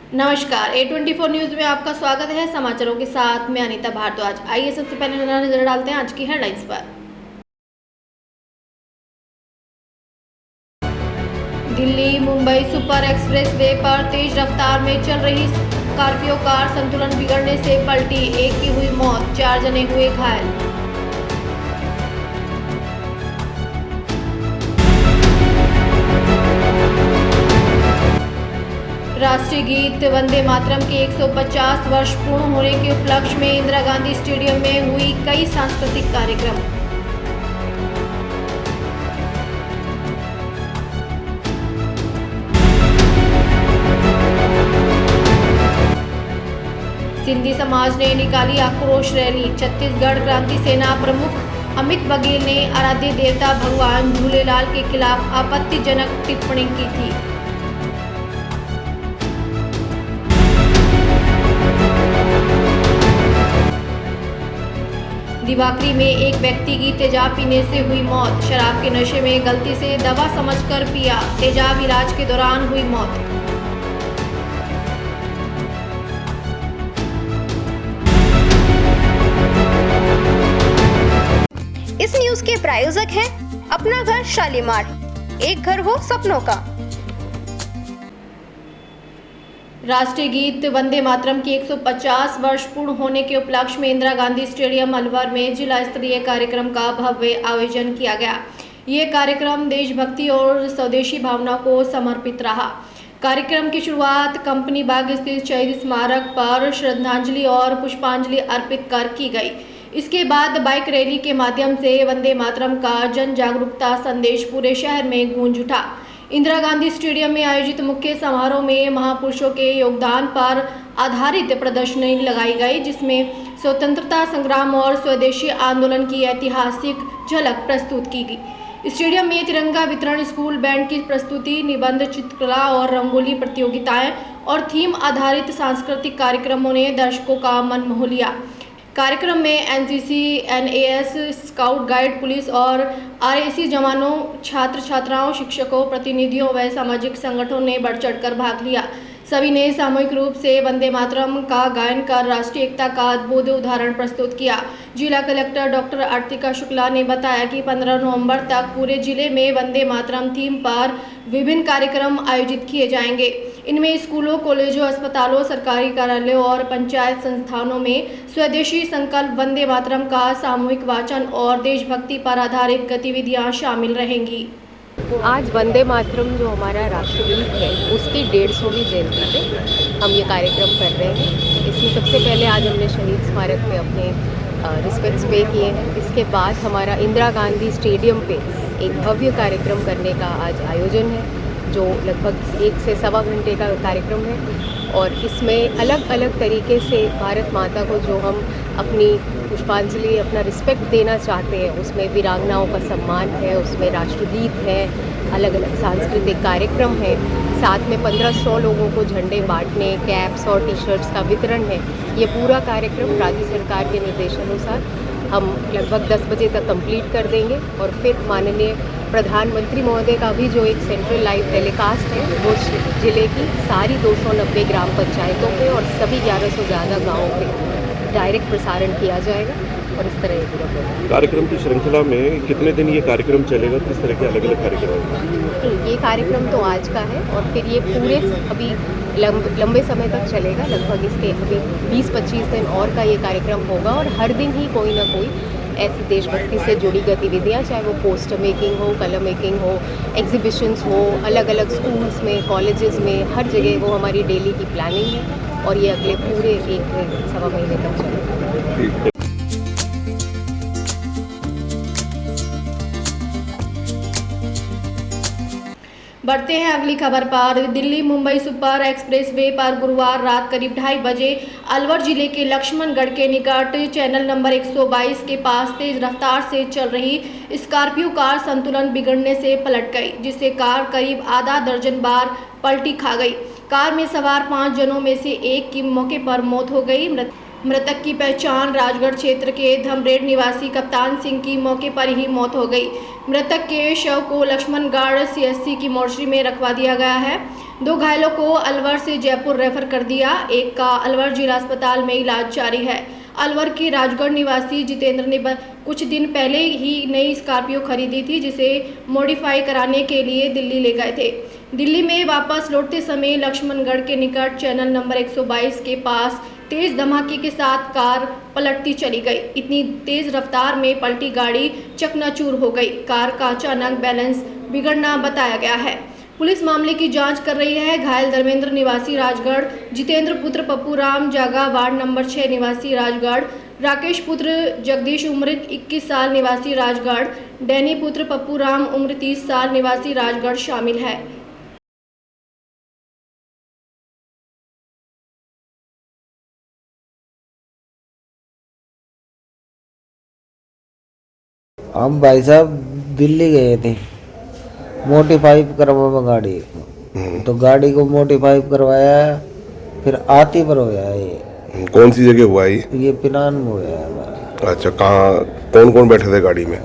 नमस्कार, A24 news में आपका स्वागत है। समाचारों के साथ मैं अनीता भारद्वाज। आइए सबसे पहले नजर डालते हैं आज की हेडलाइंस पर। Delhi Mumbai super express way पर तेज रफ्तार में चल रही स्कॉर्पियो कार संतुलन बिगड़ने से पलटी, एक की हुई मौत, 4 जने हुए घायल। राष्ट्रीय गीत वंदे मातरम के 150 वर्ष पूर्ण होने के उपलक्ष्य में इंदिरा गांधी स्टेडियम में हुई कई सांस्कृतिक कार्यक्रम। सिंधी समाज ने निकाली आक्रोश रैली। छत्तीसगढ़ क्रांति सेना प्रमुख अमित बघेल ने आराध्य देवता भगवान झूलेलाल के खिलाफ आपत्तिजनक टिप्पणी की थी। दिवाकरी में एक व्यक्ति की तेजाब पीने से हुई मौत। शराब के नशे में गलती से दवा समझकर पिया, तेजाब इलाज के दौरान हुई मौत। इस न्यूज के प्रायोजक हैं अपना घर शालीमार, एक घर हो सपनों का। राष्ट्रीय गीत वंदे मातरम के 150 वर्ष पूर्ण होने के उपलक्ष्य में इंदिरा गांधी स्टेडियम अलवर में जिला स्तरीय कार्यक्रम का भव्य आयोजन किया गया। ये कार्यक्रम देशभक्ति और स्वदेशी भावना को समर्पित रहा। कार्यक्रम की शुरुआत कंपनी बाग स्थित शहीद स्मारक पर श्रद्धांजलि और पुष्पांजलि अर्पित कर की गई। इसके बाद बाइक रैली के माध्यम से वंदे मातरम का जन जागरूकता संदेश पूरे शहर में गूंज उठा। इंदिरा गांधी स्टेडियम में आयोजित मुख्य समारोह में महापुरुषों के योगदान पर आधारित प्रदर्शनी लगाई गई, जिसमें स्वतंत्रता संग्राम और स्वदेशी आंदोलन की ऐतिहासिक झलक प्रस्तुत की गई। स्टेडियम में तिरंगा वितरण, स्कूल बैंड की प्रस्तुति, निबंध, चित्रकला और रंगोली प्रतियोगिताएं और थीम आधारित सांस्कृतिक कार्यक्रमों ने दर्शकों का मन मोह लिया। कार्यक्रम में एनसीसी, एनएएस, स्काउट गाइड, पुलिस और आरएसी जवानों, छात्र छात्राओं, शिक्षकों, प्रतिनिधियों व सामाजिक संगठनों ने बढ़ चढ़कर भाग लिया। सभी ने सामूहिक रूप से वंदे मातरम का गायन कर राष्ट्रीय एकता का अद्भुत उदाहरण प्रस्तुत किया। जिला कलेक्टर डॉक्टर आर्तिका शुक्ला ने बताया कि 15 नवंबर तक पूरे जिले में वंदे मातरम थीम पर विभिन्न कार्यक्रम आयोजित किए जाएंगे। इनमें स्कूलों, कॉलेजों, अस्पतालों, सरकारी कार्यालयों और पंचायत संस्थानों में स्वदेशी संकल्प वंदे मातरम का सामूहिक वाचन और देशभक्ति पर आधारित गतिविधियां शामिल रहेंगी। आज वंदे मातरम जो हमारा राष्ट्रगीत है उसकी 150वीं जयंती पे हम ये कार्यक्रम कर रहे हैं। इसमें सबसे पहले आज हमने शहीद स्मारक में अपने रिस्पेक्ट्स पे किए हैं। इसके बाद हमारा इंदिरा गांधी स्टेडियम पे एक भव्य कार्यक्रम करने का आज आयोजन है, जो लगभग 1 से सवा घंटे का कार्यक्रम है। और इसमें अलग अलग तरीके से भारत माता को जो हम अपनी पुष्पांजलि, अपना रिस्पेक्ट देना चाहते हैं, उसमें वीरांगनाओं का सम्मान है, उसमें राष्ट्रगीत है, अलग अलग सांस्कृतिक कार्यक्रम है, साथ में 1500 लोगों को झंडे बांटने, कैप्स और टी शर्ट्स का वितरण है। ये पूरा कार्यक्रम राज्य सरकार के निर्देशानुसार हम लगभग 10 बजे तक कंप्लीट कर देंगे। और फिर माननीय प्रधानमंत्री महोदय का भी जो एक सेंट्रल लाइव टेलीकास्ट है वो जिले की सारी 290 ग्राम पंचायतों पे और सभी 1100 से ज़्यादा गाँवों पे डायरेक्ट प्रसारण किया जाएगा। और इस तरह ये पूरा प्रोग्राम कार्यक्रम की श्रृंखला में कितने दिन ये कार्यक्रम चलेगा, किस तरह के अलग अलग कार्यक्रम हैं? ये कार्यक्रम तो आज का है और फिर ये पूरे अभी लंबे समय तक चलेगा। लगभग इसके अभी 20-25 दिन और का ये कार्यक्रम होगा और हर दिन ही कोई ना कोई ऐसी देशभक्ति से जुड़ी गतिविधियाँ, चाहे वो पोस्टर मेकिंग हो, कलर मेकिंग हो, एग्जीबिशंस हो, अलग अलग स्कूल्स में, कॉलेजेस में, हर जगह वो हमारी डेली की प्लानिंग है। और ये अगले पूरे 1 से सवा महीने तक चलेगा। बढ़ते हैं अगली खबर पर। Delhi Mumbai super express way पर गुरुवार रात करीब 2:30 बजे अलवर जिले के लक्ष्मणगढ़ के निकट चैनल नंबर 122 के पास तेज रफ्तार से चल रही स्कॉर्पियो कार संतुलन बिगड़ने से पलट गई, जिससे कार करीब आधा दर्जन बार पलटी खा गई। कार में सवार 5 जनों में से एक की मौके पर मौत हो गई। मृतक की पहचान राजगढ़ क्षेत्र के धमरेड निवासी कप्तान सिंह की मौके पर ही मौत हो गई। मृतक के शव को लक्ष्मणगढ़ सीएचसी की मोर्चरी में रखवा दिया गया है। 2 घायलों को अलवर से जयपुर रेफर कर दिया। एक का अलवर जिला अस्पताल में इलाज जारी है। अलवर के राजगढ़ निवासी जितेंद्र ने कुछ दिन पहले ही नई स्कॉर्पियो खरीदी थी, जिसे मॉडिफाई कराने के लिए दिल्ली ले गए थे। दिल्ली में वापस लौटते समय लक्ष्मणगढ़ के निकट चैनल नंबर 122 के पास तेज धमाके के साथ कार पलटती चली गई। इतनी तेज रफ्तार में पलटी गाड़ी चकनाचूर हो गई। कार का अचानक बैलेंस बिगड़ना बताया गया है। पुलिस मामले की जांच कर रही है। घायल धर्मेंद्र निवासी राजगढ़, जितेंद्र पुत्र पप्पू राम जागा वार्ड नंबर 6 निवासी राजगढ़, राकेश पुत्र जगदीश उम्र 21 साल निवासी राजगढ़, डैनी पुत्र पप्पू राम उम्र 30 साल निवासी राजगढ़ शामिल है। हम भाई साहब दिल्ली गए थे मोडिफाई करवा गाड़ी, तो गाड़ी को मोडिफाई करवाया, फिर आती पर होया ये। कौन सी जगह हुआ ये पिनान में होया है हमारा। अच्छा, कहाँ कौन कौन बैठे थे गाड़ी में?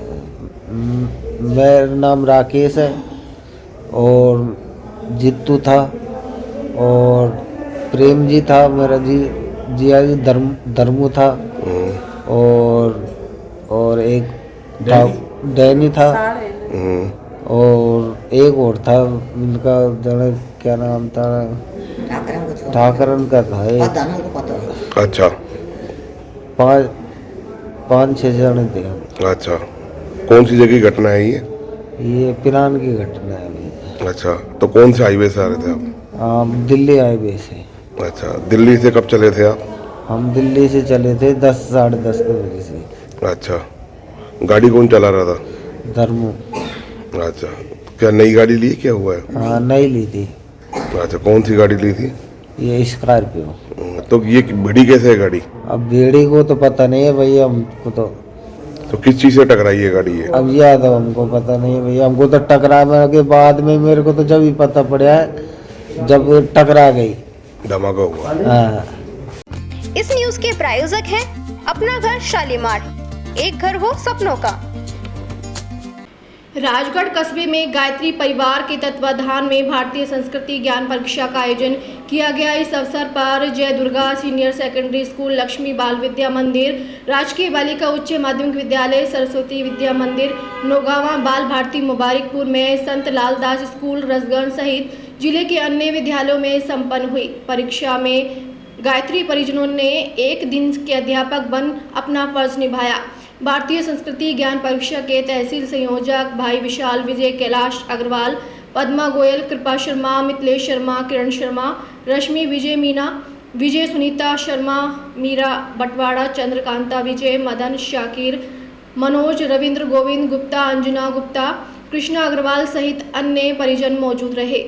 मेरा नाम राकेश है और जित्तू था और प्रेम जी था, मेरा जिया जी धर्मू था और एक डैनी था और एक और था, इनका क्या नाम था, ठाकरन का था एक। अच्छा, 5-6 जने थे हम। अच्छा, कौन सी जगह की घटना है ये पिनान की घटना है। अच्छा, तो कौन से हाईवे से आ रहे थे आप? हम दिल्ली हाईवे से। अच्छा, दिल्ली से कब चले थे आप? हम दिल्ली से चले थे 10-10:30 बजे से। अच्छा, गाड़ी कौन चला रहा था? धर्मू। अच्छा, क्या नई गाड़ी ली, क्या हुआ है? हाँ, नई ली थी। अच्छा, कौन सी गाड़ी ली थी? ये स्कॉर्पियो। तो ये भिड़ी कैसे है गाड़ी? अब बेड़ी को तो पता नहीं है भैया, हमको तो किस चीज से टकराई है गाड़ी ये? अब याद है, हमको पता नहीं है भैया। हमको तो टकराने के बाद में मेरे को तो जब ही पता पड़ा है जब टकरा गई, धमाका हुआ। हाँ। इस न्यूज के प्रायोजक हैं अपना घर शालीमार, एक घर हो सपनों का। राजगढ़ कस्बे में गायत्री परिवार के तत्वाधान में भारतीय संस्कृति ज्ञान परीक्षा का आयोजन किया गया। इस अवसर पर जय Durga senior secondary school, Lakshmi बाल विद्या मंदिर, राजकीय बालिका उच्च माध्यमिक विद्यालय, सरस्वती विद्या मंदिर, नौगावा, बाल भारती मुबारकपुर में, संत लालदास स्कूल रसगढ़ सहित जिले के अन्य विद्यालयों में संपन्न हुई। परीक्षा में गायत्री परिजनों ने एक दिन के अध्यापक बन अपना फर्ज निभाया। भारतीय संस्कृति ज्ञान परीक्षा के तहसील संयोजक भाई विशाल विजय, कैलाश अग्रवाल, पद्मा गोयल, कृपा शर्मा, मिथिलेश शर्मा, किरण शर्मा, रश्मि विजय, मीना विजय, सुनीता शर्मा, मीरा बटवाड़ा, चंद्रकांता विजय, मदन शाकिर, मनोज, रविंद्र गोविंद गुप्ता, अंजना गुप्ता, कृष्णा अग्रवाल सहित अन्य परिजन मौजूद रहे।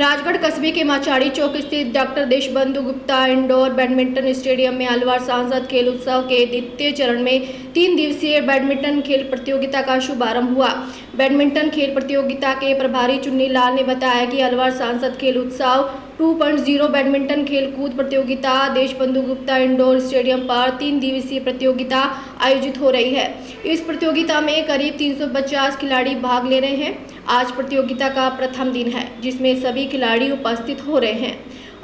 राजगढ़ कस्बे के माचाड़ी चौक स्थित doctor Deshbandhu Gupta indoor badminton stadium में अलवर सांसद खेल उत्सव के द्वितीय चरण में 3 दिवसीय बैडमिंटन खेल प्रतियोगिता का शुभारंभ हुआ। बैडमिंटन खेल प्रतियोगिता के प्रभारी चुन्नी लाल ने बताया कि अलवर सांसद खेल उत्सव 2.0 बैडमिंटन खेल कूद प्रतियोगिता देशबंधु गुप्ता इंडोर स्टेडियम पर 3 दिवसीय प्रतियोगिता आयोजित हो रही है। इस प्रतियोगिता में करीब 350 खिलाड़ी भाग ले रहे हैं। आज प्रतियोगिता का प्रथम दिन है, जिसमें सभी खिलाड़ी उपस्थित हो रहे हैं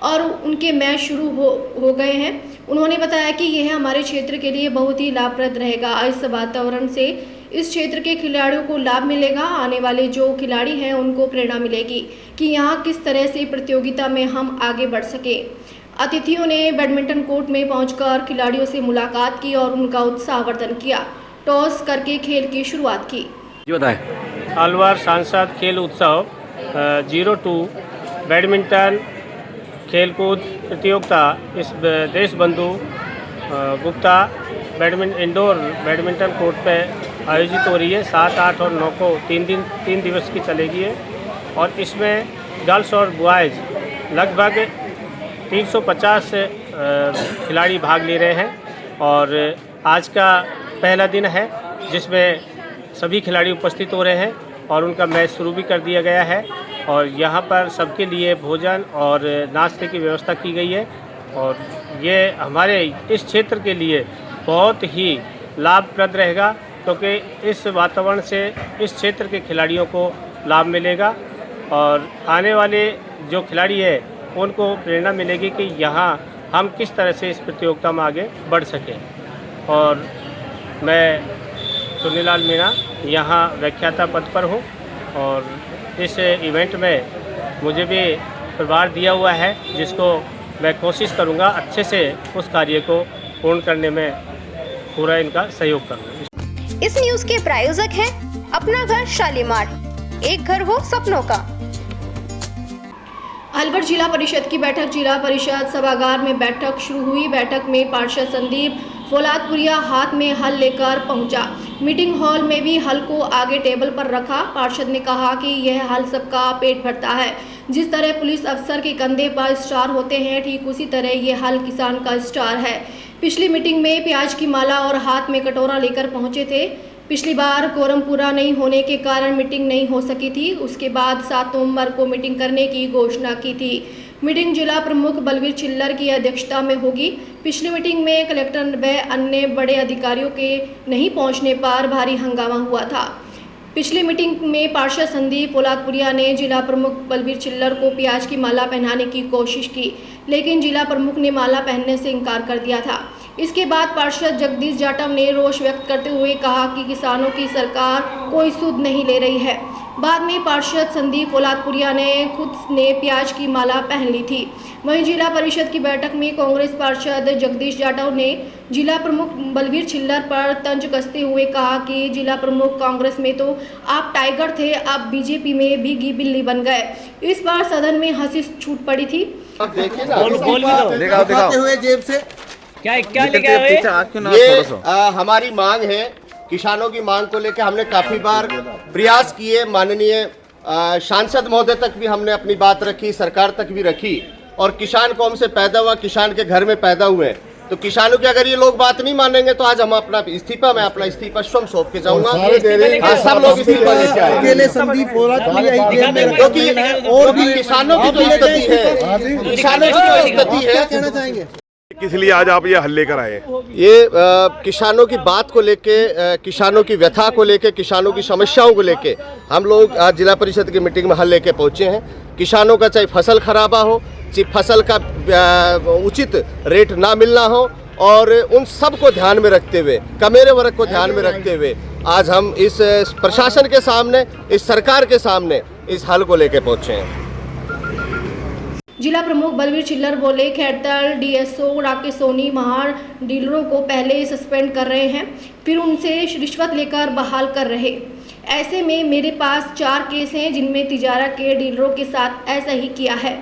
और उनके मैच शुरू हो गए हैं। उन्होंने बताया कि यह हमारे क्षेत्र के लिए बहुत ही लाभप्रद रहेगा। इस वातावरण से इस क्षेत्र के खिलाड़ियों को लाभ मिलेगा। आने वाले जो खिलाड़ी हैं उनको प्रेरणा मिलेगी कि यहाँ किस तरह से प्रतियोगिता में हम आगे बढ़ सके। अतिथियों ने बैडमिंटन कोर्ट में पहुंचकर खिलाड़ियों से मुलाकात की और उनका उत्साहवर्धन किया। टॉस करके खेल की शुरुआत की। अलवर सांसद खेल उत्सव 02 बैडमिंटन खेलकूद प्रतियोगिता इस Deshbandhu Gupta indoor badminton court पे आयोजित हो रही है। 7, 8 और 9 को 3 दिवस की चलेगी है और इसमें गर्ल्स और बॉयज़ लगभग 350 खिलाड़ी भाग ले रहे हैं और आज का पहला दिन है जिसमें सभी खिलाड़ी उपस्थित हो रहे हैं और उनका मैच शुरू भी कर दिया गया है और यहाँ पर सबके लिए भोजन और नाश्ते की व्यवस्था की गई है और ये हमारे इस क्षेत्र के लिए बहुत ही लाभप्रद रहेगा क्योंकि इस वातावरण से इस क्षेत्र के खिलाड़ियों को लाभ मिलेगा और आने वाले जो खिलाड़ी है उनको प्रेरणा मिलेगी कि यहाँ हम किस तरह से इस प्रतियोगिता में आगे बढ़ सकें। और मैं चुन्नीलाल मीणा यहाँ व्याख्याता पद पर हूँ और इस इवेंट में मुझे भी प्रभार दिया हुआ है जिसको मैं कोशिश करूँगा अच्छे से उस कार्य को पूर्ण करने में पूरा इनका सहयोग करूँगा। इस न्यूज के प्रायोजक हैं अपना घर शालीमार, एक घर हो सपनों का। अलवर जिला परिषद की बैठक जिला परिषद सभागार में बैठक शुरू हुई। बैठक में पार्षद संदीप फौलादपुरिया हाथ में हल लेकर पहुंचा। मीटिंग हॉल में भी हल को आगे टेबल पर रखा। पार्षद ने कहा कि यह हल सबका पेट भरता है। जिस तरह पुलिस अफसर के कंधे पर स्टार होते हैं ठीक उसी तरह ये हल किसान का स्टार है। पिछली मीटिंग में प्याज की माला और हाथ में कटोरा लेकर पहुंचे थे। पिछली बार कोरम पूरा नहीं होने के कारण मीटिंग नहीं हो सकी थी। उसके बाद 7 नवंबर को मीटिंग करने की घोषणा की थी। मीटिंग जिला प्रमुख बलवीर चिल्लर की अध्यक्षता में होगी। पिछली मीटिंग में कलेक्टर व अन्य बड़े अधिकारियों के नहीं पहुंचने पर भारी हंगामा हुआ था। पिछली मीटिंग में पार्षद संदीप फौलादपुरिया ने जिला प्रमुख बलवीर चिल्लर को प्याज की माला पहनाने की कोशिश की, लेकिन जिला प्रमुख ने माला पहनने से इनकार कर दिया था। इसके बाद पार्षद जगदीश जाटव ने रोष व्यक्त करते हुए कहा कि किसानों की सरकार कोई सुध नहीं ले रही है। बाद में पार्षद संदीप फौलादपुरिया ने खुद ने प्याज की माला पहन ली थी। वहीं जिला परिषद की बैठक में कांग्रेस पार्षद जगदीश जाटव ने जिला प्रमुख बलवीर चिल्लर पर तंज कसते हुए कहा कि जिला प्रमुख कांग्रेस में तो आप टाइगर थे, आप बीजेपी में भीगी बिल्ली बन गए। इस बार सदन में हंसी छूट पड़ी थी। दिखाते हुए जेब से क्या लेके आए? ये हमारी मांग है, किसानों की मांग को लेकर हमने काफी बार प्रयास किए। माननीय सांसद महोदय तक भी हमने अपनी बात रखी, सरकार तक भी रखी और किसान कौम से पैदा हुआ, किसान के घर में पैदा हुए। तो किसानों की अगर ये लोग बात नहीं मानेंगे तो आज हम अपना इस्तीफा, मैं अपना इस्तीफा स्वयं सौंप के जाऊंगा। सब लोग इस्तीफा लेके आए अकेले संदीप क्योंकि और भी किसानों की जो स्थिति है, किसानों की जो स्थिति है, कहना चाहेंगे किस लिए आज आप ये हल लेकर आए? ये किसानों की बात को लेके, किसानों की व्यथा को लेके, किसानों की समस्याओं को लेके हम लोग आज जिला परिषद की मीटिंग में हल लेके पहुंचे हैं। किसानों का चाहे फसल खराबा हो, चाहे फसल का उचित रेट ना मिलना हो, और उन सब को ध्यान में रखते हुए, कमेरे वर्ग को ध्यान में रखते हुए आज हम इस प्रशासन के सामने, इस सरकार के सामने इस हल को लेके पहुंचे हैं। जिला प्रमुख बलवीर चिल्लर बोले, खैरतल डीएसओ राकेश सोनी महार डीलरों को पहले सस्पेंड कर रहे हैं, फिर उनसे रिश्वत लेकर बहाल कर रहे। ऐसे में मेरे पास 4 केस हैं जिनमें तिजारा के डीलरों के साथ ऐसा ही किया है।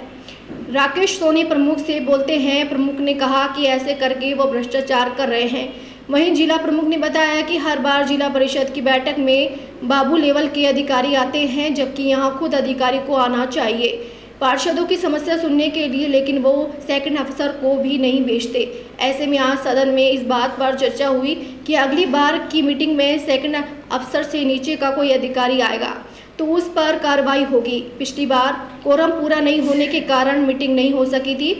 राकेश सोनी प्रमुख से बोलते हैं, प्रमुख ने कहा कि ऐसे करके वो भ्रष्टाचार कर रहे हैं। वहीं जिला प्रमुख ने बताया कि हर बार जिला परिषद की बैठक में बाबू लेवल के अधिकारी आते हैं, जबकि यहाँ खुद अधिकारी को आना चाहिए पार्षदों की समस्या सुनने के लिए, लेकिन वो सेकंड अफसर को भी नहीं भेजते। ऐसे में आज सदन में इस बात पर चर्चा हुई कि अगली बार की मीटिंग में सेकंड अफसर से नीचे का कोई अधिकारी आएगा तो उस पर कार्रवाई होगी। पिछली बार कोरम पूरा नहीं होने के कारण मीटिंग नहीं हो सकी थी।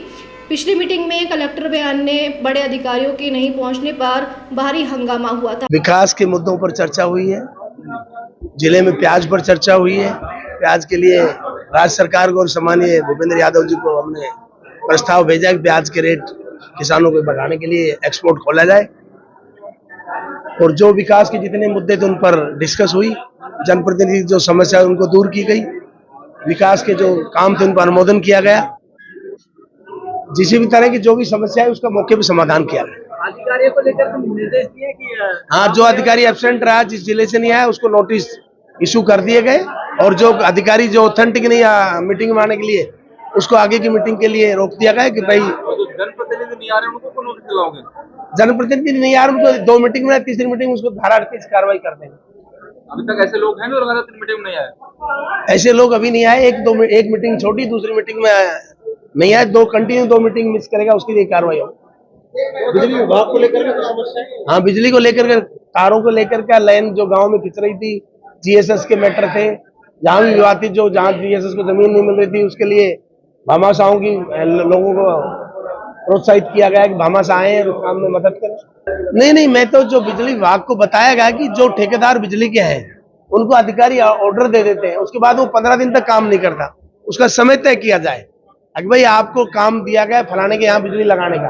पिछली मीटिंग में कलेक्टर व अन्य बड़े अधिकारियों के नहीं पहुंचने पर भारी हंगामा हुआ था। विकास के मुद्दों पर चर्चा हुई है, जिले में प्याज पर चर्चा हुई है। प्याज के लिए राज्य सरकार को और सम्मानीय भूपेंद्र यादव जी को हमने प्रस्ताव भेजा कि प्याज के रेट किसानों को बढ़ाने के लिए एक्सपोर्ट खोला जाए, और जो विकास के जितने मुद्दे थे उन पर डिस्कस हुई। जनप्रतिनिधि जो समस्या है उनको दूर की गई, विकास के जो काम थे उन पर अनुमोदन किया गया। किसी भी तरह की जो भी समस्या है उसका मौके पर समाधान किया गया। अधिकारियों को लेकर निर्देश दिए कि हाँ, जो अधिकारी एब्सेंट रहा, जिस जिले से नहीं आया, उसको नोटिस इशू कर दिए गए, और जो अधिकारी जो ऑथेंटिक नहीं आया मीटिंग में आने के लिए, उसको आगे की मीटिंग के लिए रोक दिया गया कि भाई जनप्रतिनिधि नहीं आ रहे उनको नोटिस दिलाओगे? जनप्रतिनिधि नहीं आ रहे उनको 2 मीटिंग में, तीसरी मीटिंग में उसको धारा 38 कार्रवाई कर देंगे। अभी तक ऐसे लोग हैं जो लगातार मीटिंग में नहीं आए? ऐसे लोग अभी नहीं आए। एक मीटिंग छोटी, दूसरी मीटिंग में नहीं आए, 2 मीटिंग मिस करेगा, उसके लिए कार्रवाई होगी। बिजली विभाग को लेकर समस्या है? हाँ, बिजली को लेकर, तारों को लेकर का लाइन जो गाँव में खिंच रही थी, जीएसएस के मैटर थे, जहाँ भी विवाद थी, जो जहाँ जीएसएस को जमीन नहीं मिल रही थी उसके लिए भामाशाहों की लोगों को प्रोत्साहित किया गया कि भामाशाह आए और उस काम में मदद करें। नहीं, मैं तो जो बिजली विभाग को बताया गया कि जो ठेकेदार बिजली के हैं उनको अधिकारी ऑर्डर दे देते हैं, उसके बाद वो 15 दिन तक काम नहीं करता, उसका समय तय किया जाए। अगर भाई आपको काम दिया गया फलाने के यहाँ बिजली लगाने का,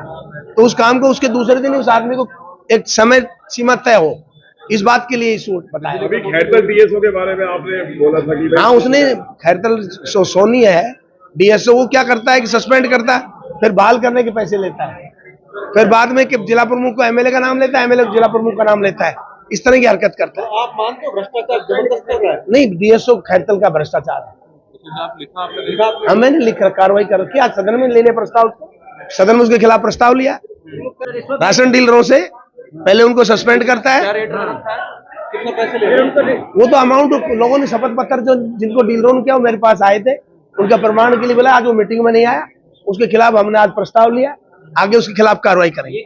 तो उस काम को उसके दूसरे दिन उस आदमी को एक समय सीमा तय हो, इस बात के लिए सूट बताया। अभी खैरतल डीएसओ के बारे में आपने बोला था कि हाँ, उसने खैरतल सोनी है डीएसओ, वो क्या करता है कि सस्पेंड करता है, फिर बहाल करने के पैसे लेता है, फिर बाद में कि जिला प्रमुख को एमएलए का नाम लेता है, एमएलए जिला प्रमुख का नाम लेता है, इस तरह की हरकत करता है। आप मानते हो भ्रष्टाचार जबरदस्त कर रहा है? नहीं, डीएसओ खैरतल का भ्रष्टाचार है। हाँ, मैंने लिखा, कार्रवाई कर किया, सदन में लेने प्रस्ताव, सदन में उसके खिलाफ प्रस्ताव लिया। राशन डीलरों से पहले उनको सस्पेंड करता है। कितना पैसे ले रहे हैं? वो तो अमाउंट लोगों ने शपथ पत्र जो जिनको डीलरों ने किया वो मेरे पास आए थे, उनका प्रमाण के लिए बोला, आज वो मीटिंग में नहीं आया, उसके खिलाफ हमने आज प्रस्ताव लिया, आगे उसके खिलाफ कार्रवाई करेंगे।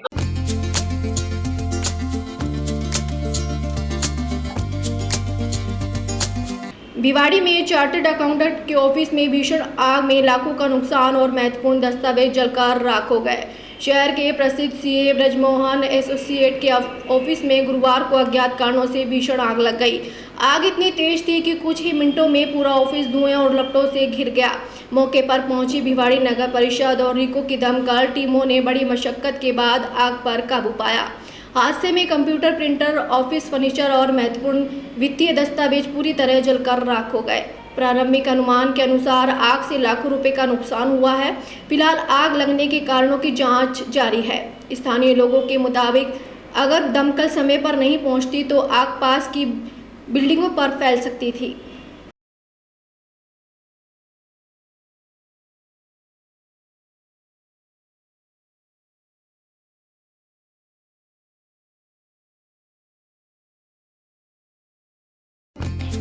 भिवाड़ी में चार्टर्ड अकाउंटेंट के ऑफिस में भीषण आग में लाखों का नुकसान और महत्वपूर्ण दस्तावेज जलकर राख हो गए। शहर के प्रसिद्ध सीए ब्रजमोहन एसोसिएट के ऑफिस में गुरुवार को अज्ञात कारणों से भीषण आग लग गई। आग इतनी तेज थी कि कुछ ही मिनटों में पूरा ऑफिस धुएं और लपटों से घिर गया। मौके पर पहुंची भिवाड़ी नगर परिषद और रिको की दमकल टीमों ने बड़ी मशक्कत के बाद आग पर काबू पाया। हादसे में कंप्यूटर, प्रिंटर, ऑफिस फर्नीचर और महत्वपूर्ण वित्तीय दस्तावेज पूरी तरह जलकर राख हो गए। प्रारंभिक अनुमान के अनुसार आग से लाखों रुपए का नुकसान हुआ है। फिलहाल आग लगने के कारणों की जांच जारी है। स्थानीय लोगों के मुताबिक अगर दमकल समय पर नहीं पहुंचती तो आग पास की बिल्डिंगों पर फैल सकती थी।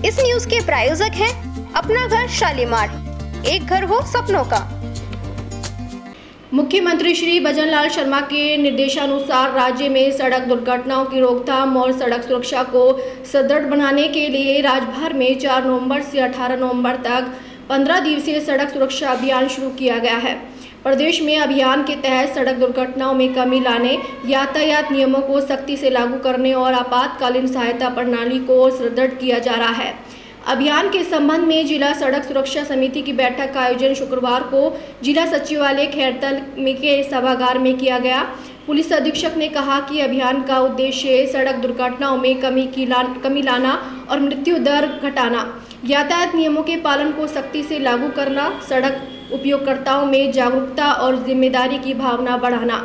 इस न्यूज के प्रायोजक हैं अपना घर शालीमार, एक घर हो सपनों का। मुख्यमंत्री श्री भजनलाल शर्मा के निर्देशानुसार राज्य में सड़क दुर्घटनाओं की रोकथाम और सड़क सुरक्षा को सुदृढ़ बनाने के लिए राज्यभर में 4 नवंबर से 18 नवंबर तक 15 दिवसीय सड़क सुरक्षा अभियान शुरू किया गया है। प्रदेश में अभियान के तहत सड़क दुर्घटनाओं में कमी लाने, यातायात नियमों को सख्ती से लागू करने और आपातकालीन सहायता प्रणाली को सुदृढ़ किया जा रहा है। अभियान के संबंध में जिला सड़क सुरक्षा समिति की बैठक का आयोजन शुक्रवार को जिला सचिवालय खैरतल के सभागार में किया गया। पुलिस अधीक्षक ने कहा कि अभियान का उद्देश्य सड़क दुर्घटनाओं में कमी लाना और मृत्यु दर घटाना, यातायात नियमों के पालन को सख्ती से लागू करना, सड़क उपयोगकर्ताओं में जागरूकता और जिम्मेदारी की भावना बढ़ाना।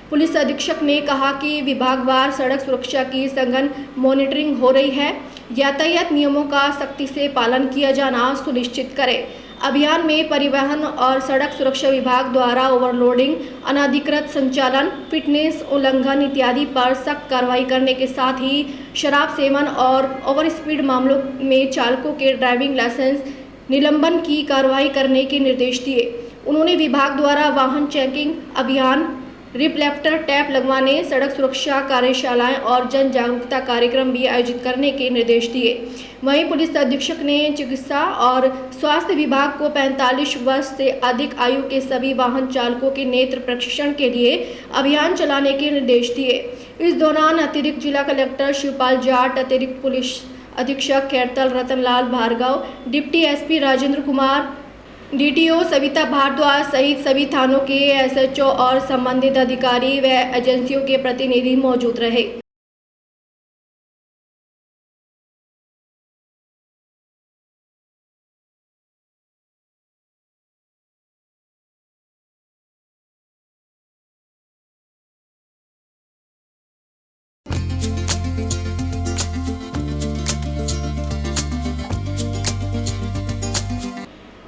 पुलिस अधीक्षक ने कहा कि विभागवार सड़क सुरक्षा की सघन मॉनिटरिंग हो रही है। यातायात नियमों का सख्ती से पालन किया जाना सुनिश्चित करें। अभियान में परिवहन और सड़क सुरक्षा विभाग द्वारा ओवरलोडिंग, अनाधिकृत संचालन, फिटनेस उल्लंघन इत्यादि पर सख्त कार्रवाई करने के साथ ही शराब सेवन और ओवर स्पीड मामलों में चालकों के ड्राइविंग लाइसेंस निलंबन की कार्रवाई करने के निर्देश दिए। उन्होंने विभाग द्वारा वाहन चेकिंग अभियान, रिफ्लेक्टर टैप लगवाने, सड़क सुरक्षा कार्यशालाएं और जन जागरूकता कार्यक्रम भी आयोजित करने के निर्देश दिए। वहीं पुलिस अधीक्षक ने चिकित्सा और स्वास्थ्य विभाग को 45 वर्ष से अधिक आयु के सभी वाहन चालकों के नेत्र प्रशिक्षण के लिए अभियान चलाने के निर्देश दिए। इस दौरान अतिरिक्त जिला कलेक्टर शिवपाल जाट, अतिरिक्त पुलिस अधीक्षक Khairtal Ratanlal Bhargav, deputy SP Rajendra Kumar, DTO Savita Bhardwaj सहित सभी थानों के एसएचओ और संबंधित अधिकारी व एजेंसियों के प्रतिनिधि मौजूद रहे।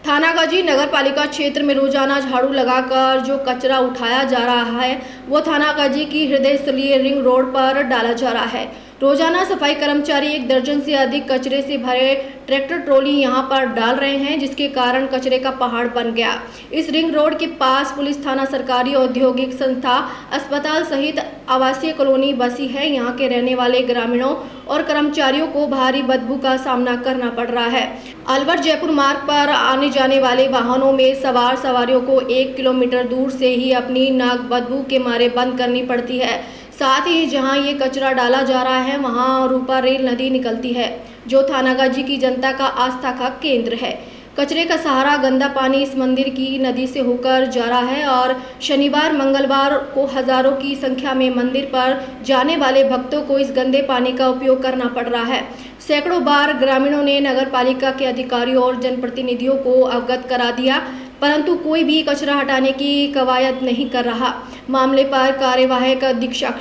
थानागाजी नगर पालिका क्षेत्र में रोजाना झाड़ू लगाकर जो कचरा उठाया जा रहा है वो थानागाजी की हृदय स्थलीय रिंग रोड पर डाला जा रहा है। रोजाना सफाई कर्मचारी 1 दर्जन से अधिक कचरे से भरे ट्रैक्टर ट्रॉली यहां पर डाल रहे हैं, जिसके कारण कचरे का पहाड़ बन गया। इस रिंग रोड के पास पुलिस थाना, सरकारी औद्योगिक संस्था, अस्पताल सहित आवासीय कॉलोनी बसी है। यहां के रहने वाले ग्रामीणों और कर्मचारियों को भारी बदबू का सामना करना पड़ रहा है। अलवर जयपुर मार्ग पर आने जाने वाले वाहनों में सवार सवारियों को 1 किलोमीटर दूर से ही अपनी नाक बदबू के मारे बंद करनी पड़ती है। साथ ही जहां ये कचरा डाला जा रहा है वहां रूपा रेल नदी निकलती है, जो थानागाजी की जनता का आस्था का केंद्र है। कचरे का सहारा गंदा पानी इस मंदिर की नदी से होकर जा रहा है और शनिवार मंगलवार को हजारों की संख्या में मंदिर पर जाने वाले भक्तों को इस गंदे पानी का उपयोग करना पड़ रहा है। सैकड़ों बार ग्रामीणों ने नगर पालिका के अधिकारियों और जनप्रतिनिधियों को अवगत करा दिया, परंतु कोई भी कचरा हटाने की कवायद नहीं कर रहा। मामले पर कार्यवाहक अधीक्षक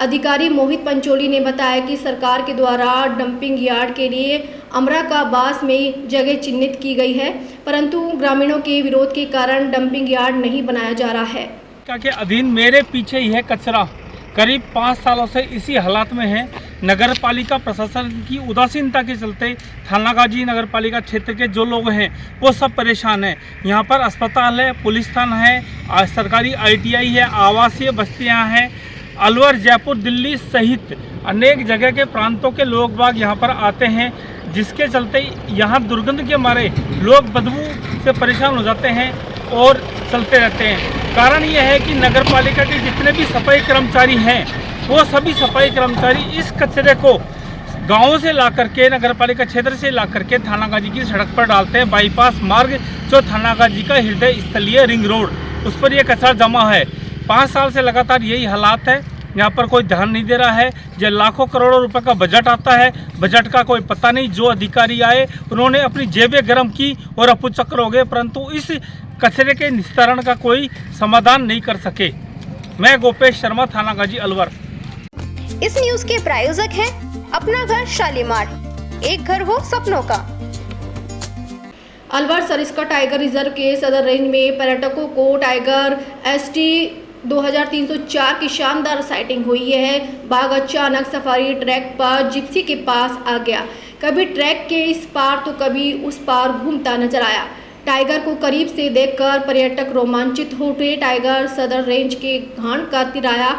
अधिकारी मोहित पंचोली ने बताया कि सरकार के द्वारा डंपिंग यार्ड के लिए अमराकाबास में जगह चिन्हित की गई है, परंतु ग्रामीणों के विरोध के कारण डंपिंग यार्ड नहीं बनाया जा रहा है। के अधीन मेरे पीछे ही है कचरा, करीब 5 सालों से इसी हालात में है। नगर पालिका प्रशासन की उदासीनता के चलते थानागाजी नगर पालिका क्षेत्र के जो लोग हैं वो सब परेशान हैं। यहाँ पर अस्पताल है, पुलिस थाना है, सरकारी ITI है, आवासीय बस्तियाँ हैं। अलवर, जयपुर, दिल्ली सहित अनेक जगह के प्रांतों के लोग बाग यहाँ पर आते हैं, जिसके चलते यहाँ दुर्गंध के मारे लोग बदबू से परेशान हो जाते हैं और चलते रहते हैं। कारण यह है कि नगर पालिका के जितने भी सफाई कर्मचारी हैं वो सभी सफाई कर्मचारी इस कचरे को गाँव से ला करके, नगर पालिका क्षेत्र से ला करके थानागाजी की सड़क पर डालते हैं। बाईपास मार्ग जो थानागाजी का हृदय स्थलीय रिंग रोड, उस पर यह कचरा जमा है। 5 साल से लगातार यही हालात है। यहाँ पर कोई ध्यान नहीं दे रहा है। जो लाखों करोड़ों रुपए का बजट आता है, बजट का कोई पता नहीं। जो अधिकारी आए उन्होंने अपनी जेबें गर्म की और अपुचक्र हो गए, परंतु इस कचरे के निस्तारण का कोई समाधान नहीं कर सके। मैं गोपेश शर्मा, थानागाजी अलवर। इस न्यूज के प्रायोजक हैं अपना घर शालीमार, एक घर हो सपनों का। अलवर सरिस्का टाइगर रिजर्व के सदर रेंज में पर्यटकों को टाइगर ST 2304 की शानदार साइटिंग हुई है। बाघ अचानक सफारी ट्रैक पर जिप्सी के पास आ गया, कभी ट्रैक के इस पार तो कभी उस पार घूमता नजर आया। टाइगर को करीब से देखकर पर्यटक रोमांचित हो उठे। टाइगर सदर रेंज के घाण का तिराया,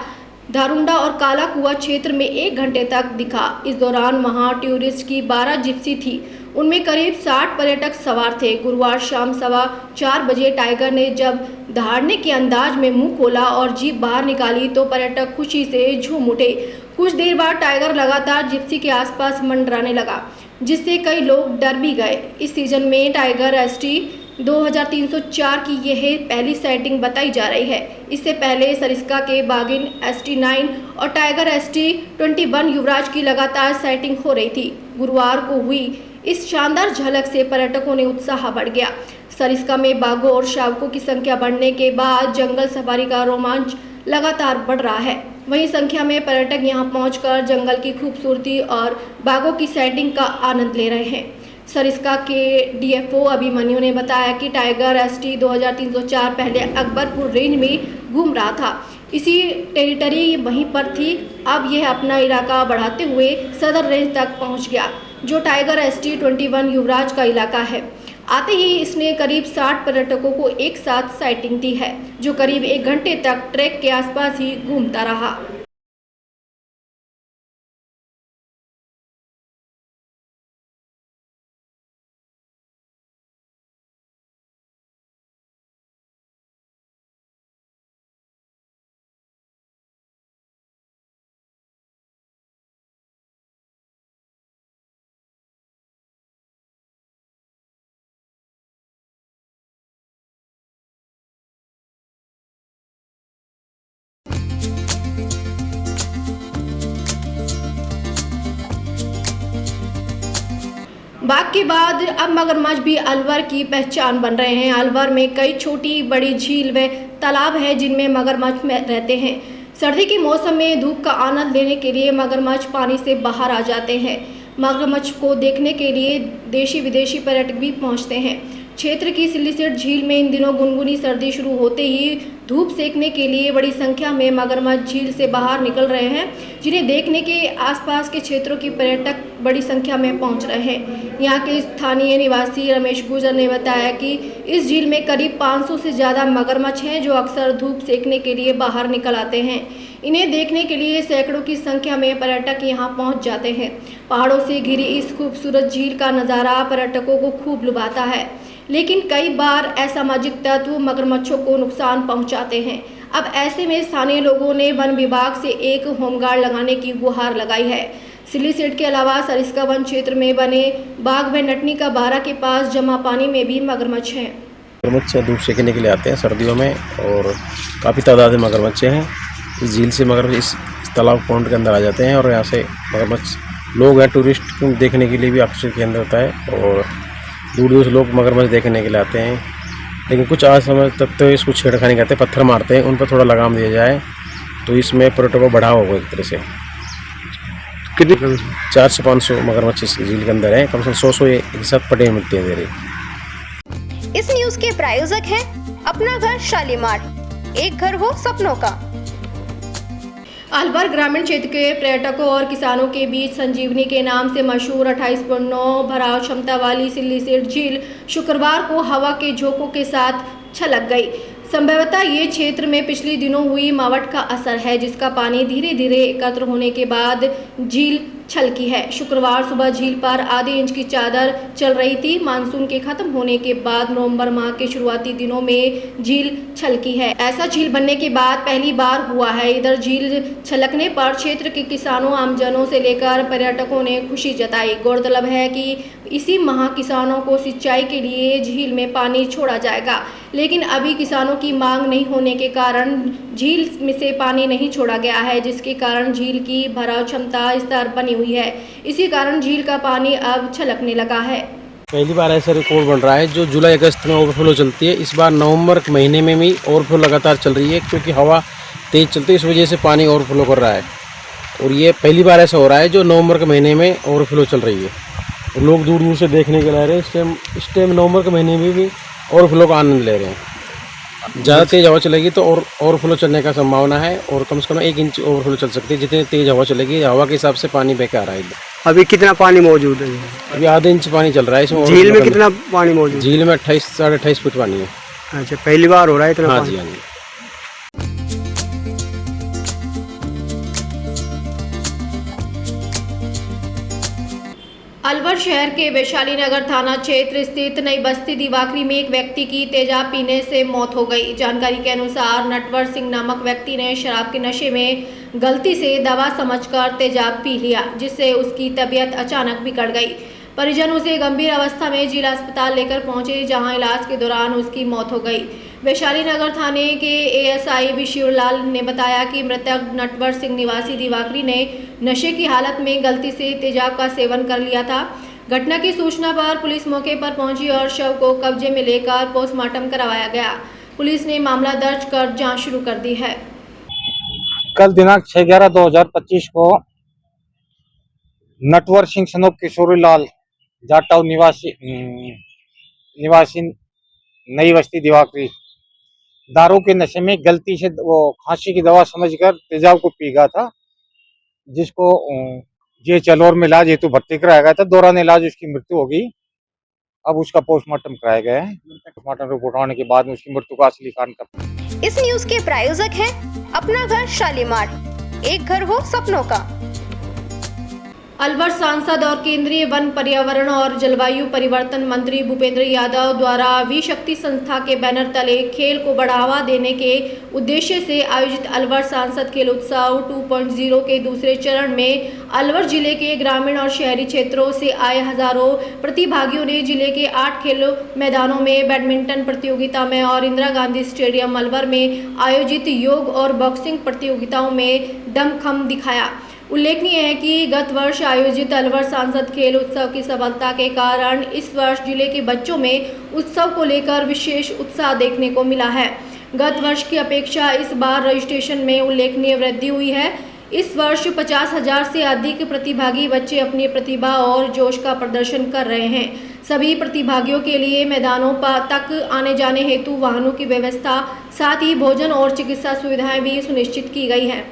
धारुंडा और काला कुआ क्षेत्र में 1 घंटे तक दिखा। इस दौरान वहां टूरिस्ट की 12 जिप्सी थी, उनमें करीब 60 पर्यटक सवार थे। गुरुवार शाम 4:15 बजे टाइगर ने जब दहाड़ने के अंदाज में मुंह खोला और जीप बाहर निकाली तो पर्यटक खुशी से झूम उठे। कुछ देर बाद टाइगर लगातार जिप्सी के आसपास मंडराने लगा, जिससे कई लोग डर भी गए। इस सीजन में टाइगर ST 2304 की यह पहली साइटिंग बताई जा रही है। इससे पहले सरिस्का के बागिन ST 9 और टाइगर ST 21 युवराज की लगातार साइटिंग हो रही थी। गुरुवार को हुई इस शानदार झलक से पर्यटकों ने उत्साह बढ़ गया। सरिस्का में बाघों और शावकों की संख्या बढ़ने के बाद जंगल सफारी का रोमांच लगातार बढ़ रहा है। वहीं संख्या में पर्यटक यहां पहुंचकर जंगल की खूबसूरती और बाघों की साइटिंग का आनंद ले रहे हैं। सरिस्का के DFO अभिमन्यु ने बताया कि टाइगर ST 2304 पहले अकबरपुर रेंज में घूम रहा था, इसी टेरिटरी वहीं पर थी। अब यह अपना इलाका बढ़ाते हुए सदर रेंज तक पहुंच गया, जो टाइगर ST 21 युवराज का इलाका है। आते ही इसने करीब 60 पर्यटकों को एक साथ साइटिंग दी है, जो करीब 1 घंटे तक ट्रैक के आसपास ही घूमता रहा। बाघ के बाद अब मगरमच्छ भी अलवर की पहचान बन रहे हैं। अलवर में कई छोटी बड़ी झील व तालाब हैं जिनमें मगरमच्छ रहते हैं। सर्दी के मौसम में धूप का आनंद लेने के लिए मगरमच्छ पानी से बाहर आ जाते हैं। मगरमच्छ को देखने के लिए देशी विदेशी पर्यटक भी पहुंचते हैं। क्षेत्र की सिल्लीसेठ झील में इन दिनों गुनगुनी सर्दी शुरू होते ही धूप सेकने के लिए बड़ी संख्या में मगरमच्छ झील से बाहर निकल रहे हैं, जिन्हें देखने के आसपास के क्षेत्रों के पर्यटक बड़ी संख्या में पहुंच रहे हैं। यहां के स्थानीय निवासी रमेश गुर्जर ने बताया कि इस झील में करीब 500 से ज़्यादा मगरमच्छ हैं जो अक्सर धूप सेकने के लिए बाहर निकल आते हैं। इन्हें देखने के लिए सैकड़ों की संख्या में पर्यटक यहां पहुंच जाते हैं। पहाड़ों से घिरी इस खूबसूरत झील का नज़ारा पर्यटकों को खूब लुभाता है, लेकिन कई बार असामाजिक तत्व मगरमच्छों को नुकसान पहुंचाते हैं। अब ऐसे में स्थानीय लोगों ने वन विभाग से एक होमगार्ड लगाने की गुहार लगाई है। सिल्लीसेठ के अलावा सरिस्का वन क्षेत्र में बने बाग व नटनी का बारा के पास जमा पानी में भी मगरमच्छ हैं। मगरमच्छ धूप सेकने के लिए आते हैं सर्दियों में और काफ़ी तादाद में मगरमच्छ हैं। इस झील से मगरमच्छ इस तालाब पॉन्ड के अंदर आ जाते हैं और यहाँ से मगरमच्छ लोग हैं टूरिस्ट देखने के लिए भी आकर्षित केंद्र होता है और दूर दूर से लोग मगरमच्छ देखने के लिए आते हैं। लेकिन कुछ असमझ तक तो इसको छेड़खानी करते हैं, पत्थर मारते हैं, उन पर थोड़ा लगाम दिया जाए तो इसमें पर्यटकों को बढ़ावा होगा एक तरह से। कितने 400 से 500 मगरमच्छ इस झील के अंदर है, कम से कम 100 एक साथ पटे मिलते हैं मेरे। इस न्यूज के प्रायोजक हैं अपना घर शालीमार, एक घर हो सपनों का। अलवर ग्रामीण क्षेत्र के पर्यटकों और किसानों के बीच संजीवनी के नाम से मशहूर 28.9 भराव क्षमता वाली सिल्लीसेठ झील शुक्रवार को हवा के झोंकों के साथ छलक गई। संभवतः ये क्षेत्र में पिछले दिनों हुई मावठ का असर है, जिसका पानी धीरे धीरे एकत्र होने के बाद झील छलकी है। शुक्रवार सुबह झील पर आधे इंच की चादर चल रही थी। मानसून के खत्म होने के बाद नवंबर माह के शुरुआती दिनों में झील छलकी है। ऐसा झील बनने के बाद पहली बार हुआ है। इधर झील छलकने पर क्षेत्र के किसानों, आमजनों से लेकर पर्यटकों ने खुशी जताई। गौरतलब है कि इसी माह किसानों को सिंचाई के लिए झील में पानी छोड़ा जाएगा, लेकिन अभी किसानों की मांग नहीं होने के कारण झील में से पानी नहीं छोड़ा गया है, जिसके कारण झील की भराव क्षमता स्तर बनी हुई है। इसी कारण झील का पानी अब छलकने लगा है। पहली बार ऐसा रिकॉर्ड बन रहा है जो जुलाई अगस्त में ओवरफ्लो चलती है। इस बार नवंबर के महीने में भी ओवरफ्लो लगातार चल रही है, क्योंकि हवा तेज चलती है, इस वजह से पानी ओवरफ्लो कर रहा है। और ये पहली बार ऐसा हो रहा है जो नवंबर के महीने में ओवरफ्लो चल रही है और लोग दूर दूर से देखने के लिए आ रहे हैं। इस टाइम नवंबर के महीने में भी ओवरफ्लो का आनंद ले रहे हैं। ज़्यादा तेज़ हवा चलेगी तो और ओवरफ्लो चलने का संभावना है और कम से कम 1 इंच ओवरफ्लो चल सकती है। जितनी तेज़ हवा चलेगी हवा के हिसाब से पानी बह के आ रहा है। अभी कितना पानी मौजूद है? अभी आधे इंच पानी चल रहा है इसमें। झील में कितना पानी मौजूद? झील में 28 साढ़े 28 फुट पानी है। अच्छा, पहली बार हो रहा है इतना? हाँ जी, हाँ जी। अलवर शहर के वैशाली नगर थाना क्षेत्र स्थित नई बस्ती दिवाकरी में एक व्यक्ति की तेजाब पीने से मौत हो गई। जानकारी के अनुसार नटवर सिंह नामक व्यक्ति ने शराब के नशे में गलती से दवा समझकर तेजाब पी लिया, जिससे उसकी तबीयत अचानक बिगड़ गई। परिजन उसे गंभीर अवस्था में जिला अस्पताल लेकर पहुंचे, जहां इलाज के दौरान उसकी मौत हो गई। वैशाली नगर थाने के एएसआई विशिवलाल ने बताया कि मृतक नटवर सिंह निवासी दिवाकरी ने नशे की हालत में गलती से तेजाब का सेवन कर लिया था। घटना की सूचना पर पुलिस मौके पर पहुंची और शव को कब्जे में लेकर पोस्टमार्टम करवाया गया। पुलिस ने मामला दर्ज कर जांच शुरू कर दी है। कल दिनांक 6/11/2025 को नटवर सिंह सनोप किशोरीलाल जाटव निवासी नई बस्ती दिवाकरी दारू के नशे में गलती से वो खांसी की दवा समझकर तेजाब को पी गया था, जिसको जे चलोर में इलाज हेतु भर्ती कराया गया था। दौरान इलाज उसकी मृत्यु हो गई। अब उसका पोस्टमार्टम कराया गया है। पोस्टमार्टम रिपोर्ट आने के बाद में उसकी मृत्यु का असली कारण का। इस न्यूज के प्रायोजक हैं अपना घर शालीमार, एक घर हो सपनों का। अलवर सांसद और केंद्रीय वन, पर्यावरण और जलवायु परिवर्तन मंत्री भूपेंद्र यादव द्वारा विशक्ति संस्था के बैनर तले खेल को बढ़ावा देने के उद्देश्य से आयोजित अलवर सांसद खेल उत्सव 2.0 के दूसरे चरण में अलवर जिले के ग्रामीण और शहरी क्षेत्रों से आए हजारों प्रतिभागियों ने जिले के 8 खेल मैदानों में बैडमिंटन प्रतियोगिता में और इंदिरा गांधी स्टेडियम अलवर में आयोजित योग और बॉक्सिंग प्रतियोगिताओं में दमखम दिखाया। उल्लेखनीय है कि गत वर्ष आयोजित अलवर सांसद खेल उत्सव की सफलता के कारण इस वर्ष जिले के बच्चों में उत्सव को लेकर विशेष उत्साह देखने को मिला है। गत वर्ष की अपेक्षा इस बार रजिस्ट्रेशन में उल्लेखनीय वृद्धि हुई है। इस वर्ष 50,000 से अधिक प्रतिभागी बच्चे अपनी प्रतिभा और जोश का प्रदर्शन कर रहे हैं। सभी प्रतिभागियों के लिए मैदानों तक आने जाने हेतु वाहनों की व्यवस्था, साथ ही भोजन और चिकित्सा सुविधाएं भी सुनिश्चित की गई हैं।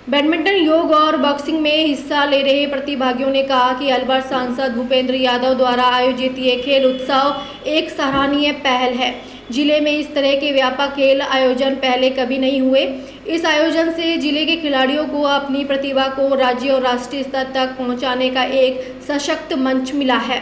बैडमिंटन, योग और बॉक्सिंग में हिस्सा ले रहे प्रतिभागियों ने कहा कि अलवर सांसद भूपेंद्र यादव द्वारा आयोजित ये खेल उत्सव एक सराहनीय पहल है। जिले में इस तरह के व्यापक खेल आयोजन पहले कभी नहीं हुए। इस आयोजन से जिले के खिलाड़ियों को अपनी प्रतिभा को राज्य और राष्ट्रीय स्तर तक पहुंचाने का एक सशक्त मंच मिला है।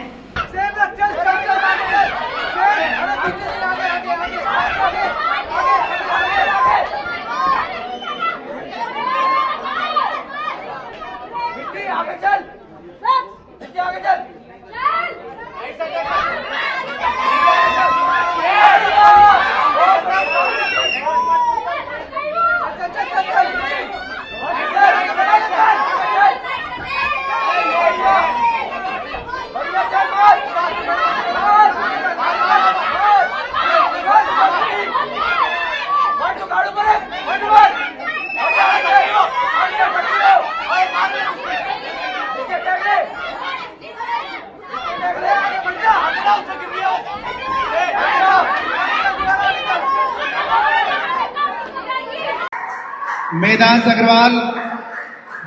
मेदांश अग्रवाल,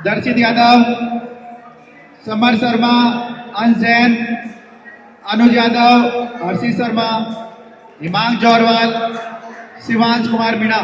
दर्शित यादव, समर शर्मा, अंश जैन, अनुज यादव, हर्षित शर्मा, हिमांश जौरवाल, शिवांश कुमार मीणा।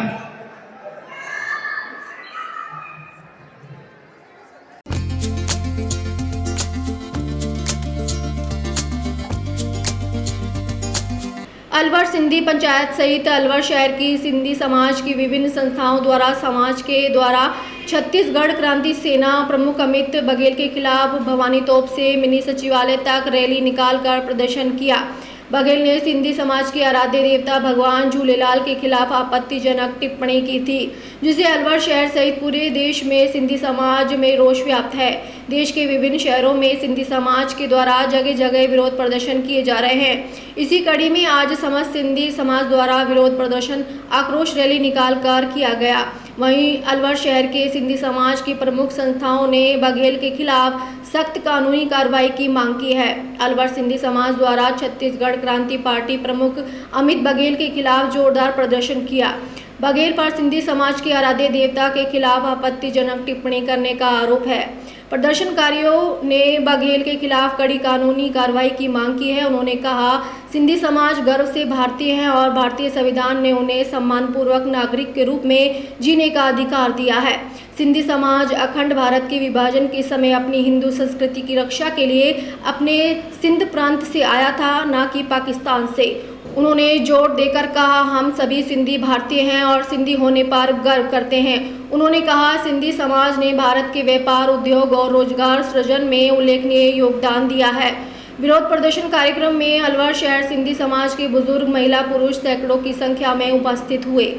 अलवर सिंधी पंचायत सहित अलवर शहर की सिंधी समाज की विभिन्न संस्थाओं द्वारा समाज के द्वारा छत्तीसगढ़ क्रांति सेना प्रमुख अमित बघेल के खिलाफ भवानी तोप से मिनी सचिवालय तक रैली निकालकर प्रदर्शन किया। बघेल ने सिंधी समाज के आराध्य देवता भगवान झूलेलाल के खिलाफ आपत्तिजनक टिप्पणी की थी, जिसे अलवर शहर सहित पूरे देश में सिंधी समाज में रोष व्याप्त है। देश के विभिन्न शहरों में सिंधी समाज के द्वारा जगह जगह विरोध प्रदर्शन किए जा रहे हैं। इसी कड़ी में आज समस्त सिंधी समाज द्वारा विरोध प्रदर्शन आक्रोश रैली निकालकर किया गया। वहीं अलवर शहर के सिंधी समाज की प्रमुख संस्थाओं ने बघेल के खिलाफ सख्त कानूनी कार्रवाई की मांग की है। अलवर सिंधी समाज द्वारा छत्तीसगढ़ क्रांति पार्टी प्रमुख अमित बघेल के खिलाफ जोरदार प्रदर्शन किया। बघेल पर सिंधी समाज के आराध्य देवता के खिलाफ आपत्तिजनक टिप्पणी करने का आरोप है। प्रदर्शनकारियों ने बघेल के खिलाफ कड़ी कानूनी कार्रवाई की मांग की है। उन्होंने कहा, सिंधी समाज गर्व से भारतीय है और भारतीय संविधान ने उन्हें सम्मानपूर्वक नागरिक के रूप में जीने का अधिकार दिया है। सिंधी समाज अखंड भारत के विभाजन के समय अपनी हिंदू संस्कृति की रक्षा के लिए अपने सिंध प्रांत से आया था, न कि पाकिस्तान से। उन्होंने जोर देकर कहा, हम सभी सिंधी भारतीय हैं और सिंधी होने पर गर्व करते हैं। उन्होंने कहा, सिंधी समाज ने भारत के व्यापार, उद्योग और रोजगार सृजन में उल्लेखनीय योगदान दिया है। विरोध प्रदर्शन कार्यक्रम में अलवर शहर सिंधी समाज के बुजुर्ग, महिला, पुरुष सैकड़ों की संख्या में उपस्थित हुए।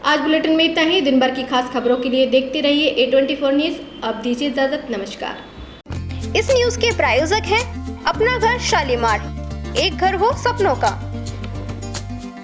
आज बुलेटिन में इतना ही। दिन भर की खास खबरों के लिए देखते रहिए A24 न्यूज़। अब दीजिए इजाजत, नमस्कार। इस न्यूज के प्रायोजक हैं अपना घर शालीमार, एक घर हो सपनों का।